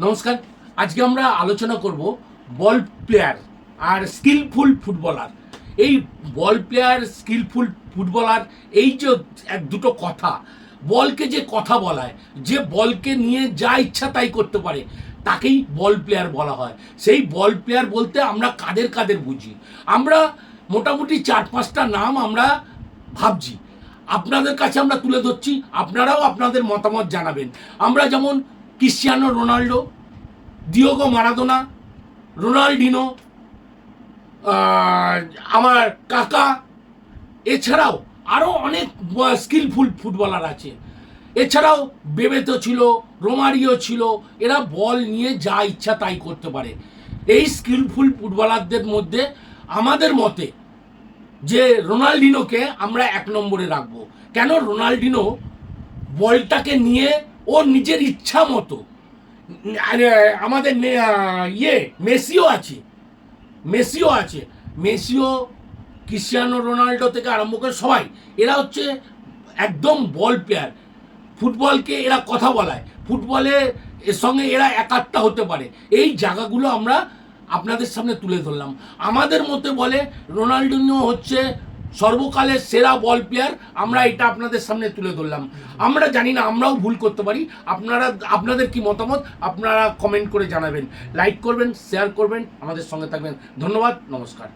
নমস্কার। আজকে আমরা আলোচনা করব বল প্লেয়ার আর স্কিলফুল ফুটবলার। এই বল প্লেয়ার স্কিলফুল ফুটবলার, এই যে এক দুটো কথা, বলকে যে কথা বলায়, যে বলকে নিয়ে যা ইচ্ছা তাই করতে পারে, তাকেই বল প্লেয়ার বলা হয়। সেই বল প্লেয়ার বলতে আমরা কাদের কাদের বুঝি? আমরা মোটামুটি 4-5টা নাম আমরা ভাবছি, আপনাদের কাছে আমরা তুলে ধরছি, আপনারাও আপনাদের মতামত জানাবেন। আমরা যেমন Cristiano Ronaldo, Diego Maradona, Ronaldinho, আমার কাকা, এছাড়াও আরও অনেক স্কিলফুল ফুটবলার আছে। এছাড়াও বেবেতো ছিল, রোমারিও ছিল। এরা বল নিয়ে যা ইচ্ছা তাই করতে পারে। এই স্কিলফুল ফুটবলারদের মধ্যে আমাদের মতে যে রোনাল্ডিনোকে আমরা 1 নম্বরে রাখবো। কেন? রোনাল্ডিনো বলটাকে নিয়ে ও নিজের ইচ্ছা মতো, আমাদের মেসিও আছে, মেসিও ক্রিশ্চিয়ানো রোনাল্ডো থেকে আরম্ভ করে সবাই, এরা হচ্ছে একদম বল প্লেয়ার। ফুটবলকে এরা কথা বলায়, ফুটবলে এর সঙ্গে এরা একাত্ম হতে পারে। এই জায়গাগুলো আমরা আপনাদের সামনে তুলে ধরলাম। আমাদের মতে বলে রোনাল্ডিনো হচ্ছে সর্বকালের সেরা বল প্লেয়ার। আমরা এটা আপনাদের সামনে তুলে ধরলাম। আমরা জানি না, আমরাও ভুল করতে পারি। আপনাদের কি মতামত আপনারা কমেন্ট করে জানাবেন, লাইক করবেন, শেয়ার করবেন, আমাদের সঙ্গে থাকবেন। ধন্যবাদ, নমস্কার।